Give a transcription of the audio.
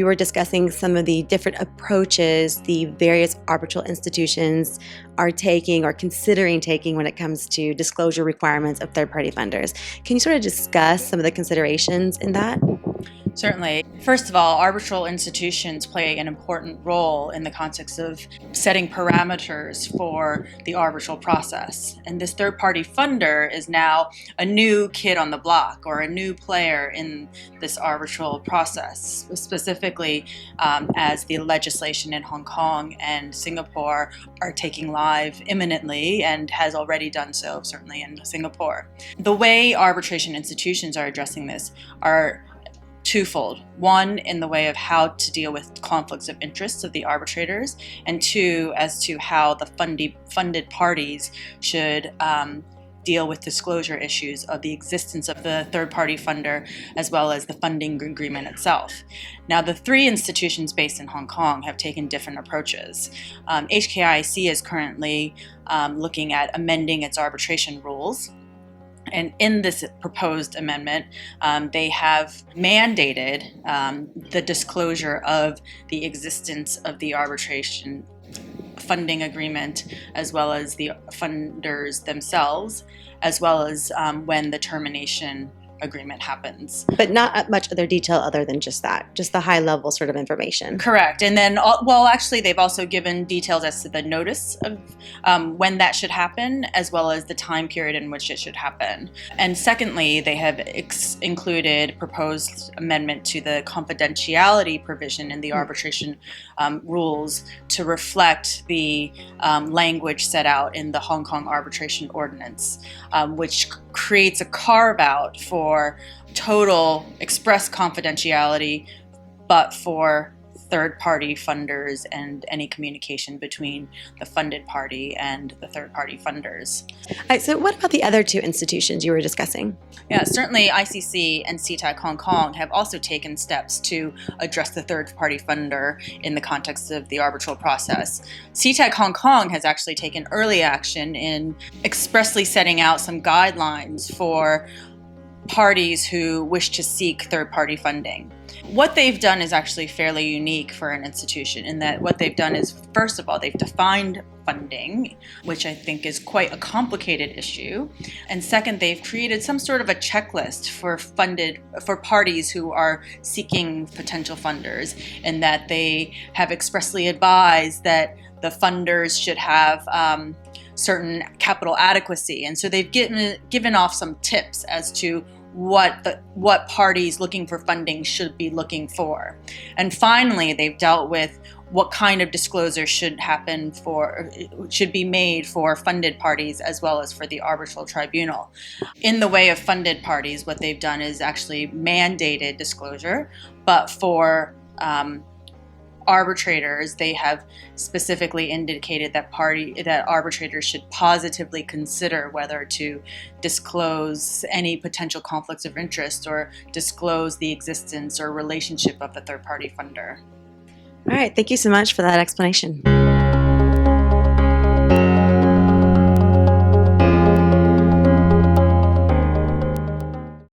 we were discussing some of the different approaches the various arbitral institutions are taking or considering taking when it comes to disclosure requirements of third-party funders. Can you sort of discuss some of the considerations in that? Certainly. First of all, arbitral institutions play an important role in the context of setting parameters for the arbitral process. And this third-party funder is now a new kid on the block or a new player in this arbitral process, specifically as the legislation in Hong Kong and Singapore are taking live imminently and has already done so, certainly in Singapore. The way arbitration institutions are addressing this are twofold. One, in the way of how to deal with conflicts of interest of the arbitrators, and two, as to how the funded parties should deal with disclosure issues of the existence of the third-party funder as well as the funding agreement itself. Now, the three institutions based in Hong Kong have taken different approaches. HKIC is currently looking at amending its arbitration rules. And in this proposed amendment, they have mandated the disclosure of the existence of the arbitration funding agreement, as well as the funders themselves, as well as when the termination agreement happens. But not much other detail other than just that, just the high level sort of information. Correct. And then, well, actually, they've also given details as to the notice of when that should happen, as well as the time period in which it should happen. And secondly, they have included proposed amendment to the confidentiality provision in the arbitration rules to reflect the language set out in the Hong Kong Arbitration Ordinance, which creates a carve-out for total express confidentiality, but for third-party funders and any communication between the funded party and the third-party funders. All right, so what about the other two institutions you were discussing? Yeah, certainly ICC and CTAC Hong Kong have also taken steps to address the third-party funder in the context of the arbitral process. CTAC Hong Kong has actually taken early action in expressly setting out some guidelines for parties who wish to seek third-party funding. What they've done is actually fairly unique for an institution in that what they've done is, first of all, they've defined funding, which I think is quite a complicated issue. And second, they've created some sort of a checklist for parties who are seeking potential funders, and that they have expressly advised that the funders should have certain capital adequacy. And so they've given off some tips as to what parties looking for funding should be looking for. And finally, they've dealt with what kind of disclosure should be made for funded parties as well as for the arbitral tribunal. In the way of funded parties, what they've done is actually mandated disclosure, but for arbitrators, they have specifically indicated that arbitrators should positively consider whether to disclose any potential conflicts of interest or disclose the existence or relationship of the third-party funder. All right, thank you so much for that explanation.